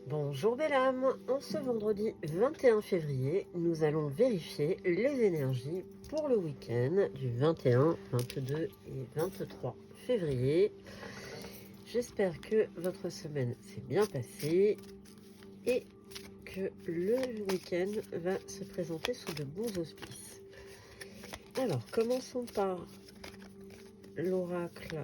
Bonjour belle âme, en ce vendredi 21 février, nous allons vérifier les énergies pour le week-end du 21, 22 et 23 février. J'espère que votre semaine s'est bien passée et que le week-end va se présenter sous de bons auspices. Alors, commençons par l'oracle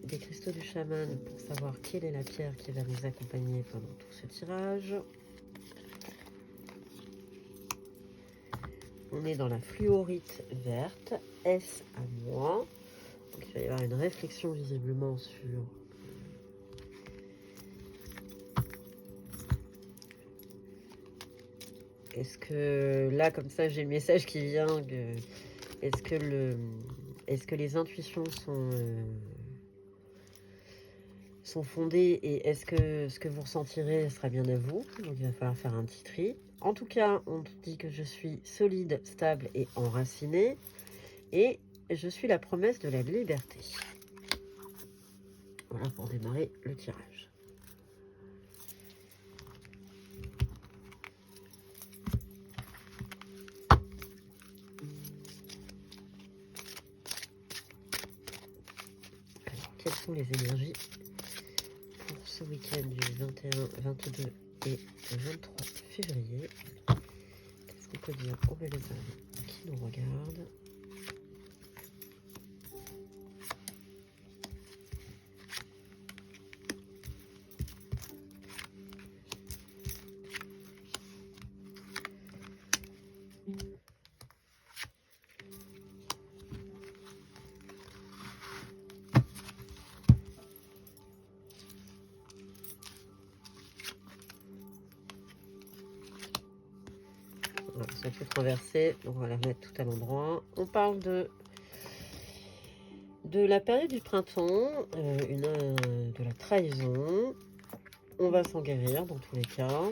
des cristaux du chaman pour savoir quelle est la pierre qui va nous accompagner pendant tout ce tirage. On est dans la fluorite verte, S à moi. Donc il va y avoir une réflexion visiblement sur est-ce que là comme ça j'ai le message qui vient est-ce que les intuitions sont fondées et est-ce que ce que vous ressentirez sera bien à vous. Donc il va falloir faire un petit tri. En tout cas, on te dit que je suis solide, stable et enracinée et je suis la promesse de la liberté. Voilà pour démarrer le tirage. Alors, quelles sont les énergies pour ce week-end du 21, 22 et 23 février? Qu'est-ce qu'on peut dire aux belles âmes qui nous regardent? Voilà, elles sont toutes renversées, donc on va les remettre tout à l'endroit. On parle de la période du printemps, de la trahison. On va s'en guérir dans tous les cas.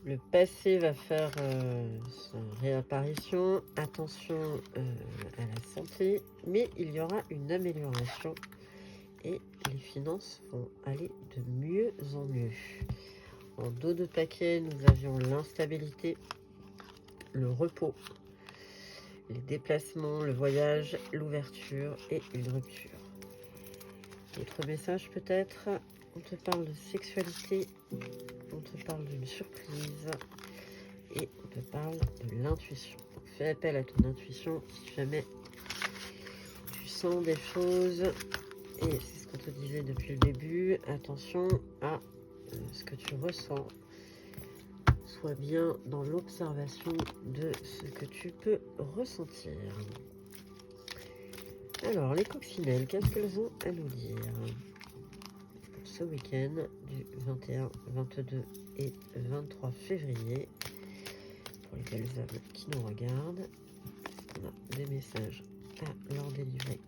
Le passé va faire sa réapparition. Attention à la santé, mais il y aura une amélioration et les finances vont aller de mieux en mieux. En dos de paquet, nous avions l'instabilité, le repos, les déplacements, le voyage, l'ouverture et une rupture. Autre message peut-être, on te parle de sexualité, on te parle d'une surprise et on te parle de l'intuition. Donc fais appel à ton intuition si jamais tu sens des choses. Et c'est ce qu'on te disait depuis le début, attention à ce que tu ressens. Sois bien dans l'observation de ce que tu peux ressentir. Alors, les coccinelles, qu'est-ce qu'elles ont à nous dire pour ce week-end du 21, 22 et 23 février? Pour les belles âmes qui nous regardent, on a des messages à leur délivrer.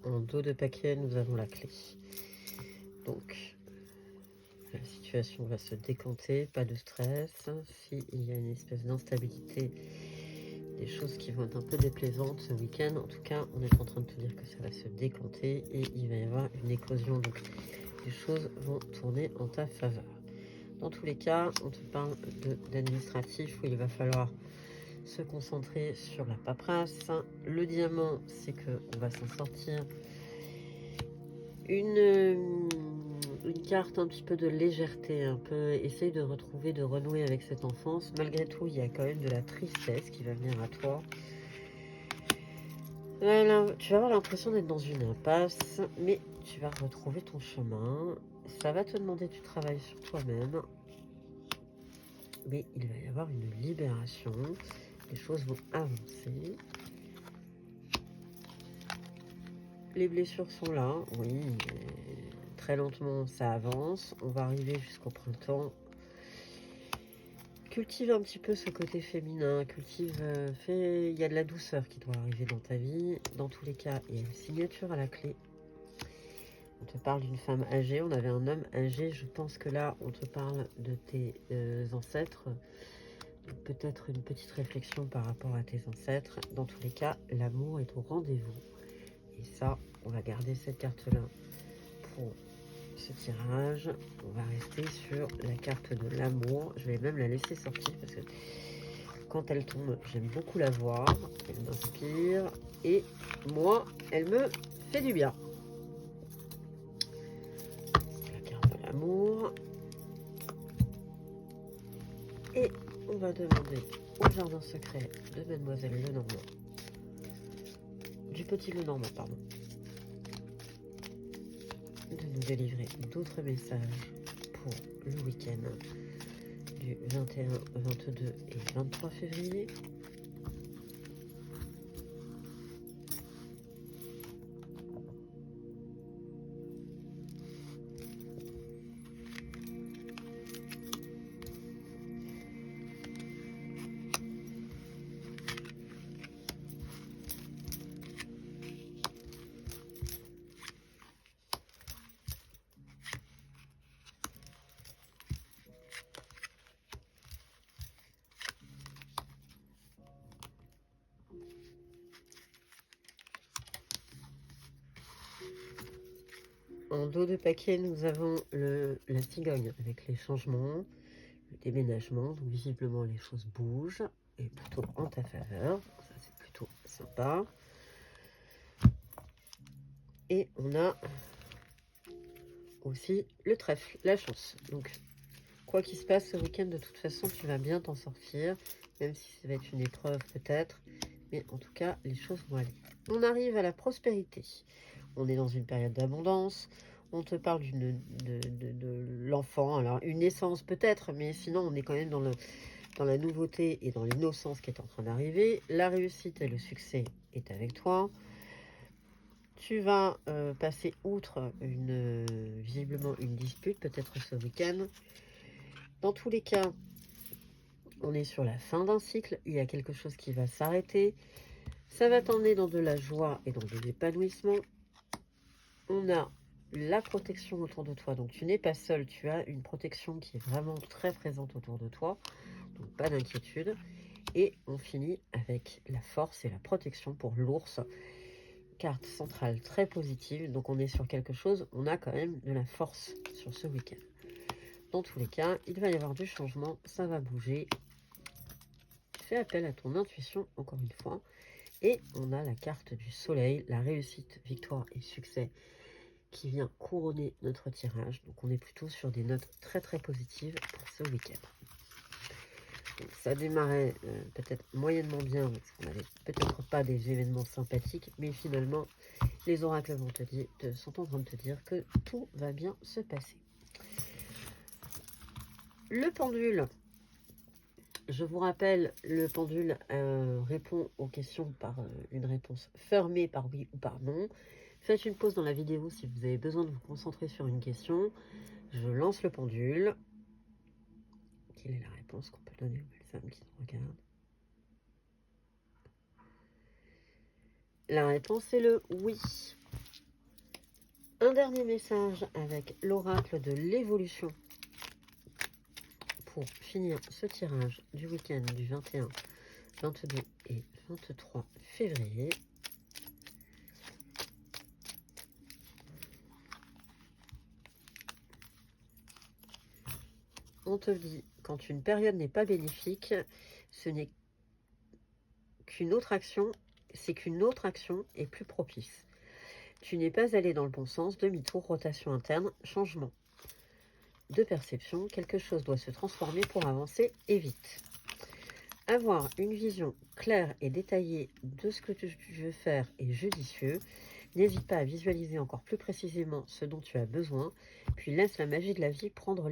En dos de paquet, nous avons la clé. Donc, la situation va se décanter, pas de stress. S'il y a une espèce d'instabilité, des choses qui vont être un peu déplaisantes ce week-end, en tout cas, on est en train de te dire que ça va se décanter et il va y avoir une éclosion. Donc, les choses vont tourner en ta faveur. Dans tous les cas, on te parle d'administratif où il va falloir se concentrer sur la paperasse. Le diamant, c'est qu'on va s'en sortir. Une carte un petit peu de légèreté, un peu essaye de retrouver, de renouer avec cette enfance. Malgré tout, il y a quand même de la tristesse qui va venir à toi. Voilà, tu vas avoir l'impression d'être dans une impasse, mais tu vas retrouver ton chemin. ça va te demander du travail sur toi-même. Mais il va y avoir une libération. Les choses vont avancer. Les blessures sont là, oui. Très lentement, ça avance. On va arriver jusqu'au printemps. Cultive un petit peu ce côté féminin. Il y a de la douceur qui doit arriver dans ta vie. Dans tous les cas, il y a une signature à la clé. On te parle d'une femme âgée. On avait un homme âgé. Je pense que là, on te parle de tes ancêtres. Peut-être une petite réflexion par rapport à tes ancêtres. Dans tous les cas, l'amour est au rendez-vous. Et ça, on va garder cette carte-là pour ce tirage. On va rester sur la carte de l'amour. Je vais même la laisser sortir parce que quand elle tombe, j'aime beaucoup la voir. Elle m'inspire. Et moi, elle me fait du bien. La carte de l'amour. Et on va demander au jardin secret de Mademoiselle Lenormand. Du petit Lenormand, pardon. De nous délivrer d'autres messages pour le week-end du 21, 22 et 23 février. En dos de paquet, nous avons la cigogne avec les changements, le déménagement. Donc visiblement, les choses bougent et plutôt en ta faveur. Ça, c'est plutôt sympa. Et on a aussi le trèfle, la chance. Donc, quoi qu'il se passe ce week-end, de toute façon, tu vas bien t'en sortir, même si ça va être une épreuve peut-être. Mais en tout cas, les choses vont aller. On arrive à la prospérité. On est dans une période d'abondance. On te parle de l'enfant. Alors, une naissance peut-être, mais sinon, on est quand même dans la nouveauté et dans l'innocence qui est en train d'arriver. La réussite et le succès est avec toi. Tu vas passer outre visiblement une dispute, peut-être ce week-end. Dans tous les cas, on est sur la fin d'un cycle. Il y a quelque chose qui va s'arrêter. Ça va t'emmener dans de la joie et dans de l'épanouissement. On a la protection autour de toi. Donc, tu n'es pas seul. Tu as une protection qui est vraiment très présente autour de toi. Donc, pas d'inquiétude. Et on finit avec la force et la protection pour l'ours. Carte centrale très positive. Donc, on est sur quelque chose. On a quand même de la force sur ce week-end. Dans tous les cas, il va y avoir du changement. Ça va bouger. Fais appel à ton intuition, encore une fois. Et on a la carte du soleil, la réussite, victoire et succès qui vient couronner notre tirage. Donc on est plutôt sur des notes très très positives pour ce week-end. Donc ça démarrait peut-être moyennement bien, parce qu'on n'avait peut-être pas des événements sympathiques, mais finalement les oracles sont en train de te dire que tout va bien se passer. Le pendule. Je vous rappelle, le pendule répond aux questions par une réponse fermée par oui ou par non. Faites une pause dans la vidéo si vous avez besoin de vous concentrer sur une question. Je lance le pendule. Quelle est la réponse qu'on peut donner aux femmes qui nous regardent? La réponse est le oui. Un dernier message avec l'oracle de l'évolution. Pour finir ce tirage du week-end du 21, 22 et 23 février. On te dit, quand une période n'est pas bénéfique, ce n'est qu'une autre action, c'est qu'une autre action est plus propice. Tu n'es pas allé dans le bon sens, demi-tour, rotation interne, changement de perception, quelque chose doit se transformer pour avancer et vite. Avoir une vision claire et détaillée de ce que tu veux faire est judicieux. N'hésite pas à visualiser encore plus précisément ce dont tu as besoin, puis laisse la magie de la vie prendre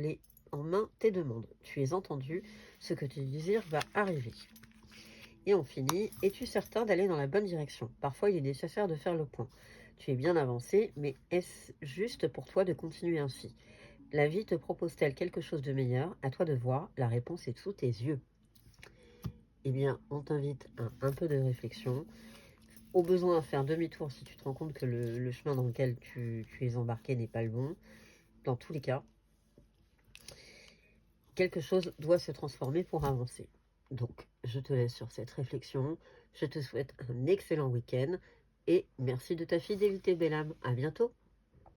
en main tes demandes. Tu es entendu, ce que tu désires va arriver. Et on finit. Es-tu certain d'aller dans la bonne direction? Parfois, il est nécessaire de faire le point. Tu es bien avancé, mais est-ce juste pour toi de continuer ainsi? La vie te propose-t-elle quelque chose de meilleur? À toi de voir, la réponse est sous tes yeux. Eh bien, on t'invite à un peu de réflexion, au besoin à faire demi-tour si tu te rends compte que le chemin dans lequel tu es embarqué n'est pas le bon. Dans tous les cas, quelque chose doit se transformer pour avancer. Donc, je te laisse sur cette réflexion. Je te souhaite un excellent week-end et merci de ta fidélité, belle âme. À bientôt.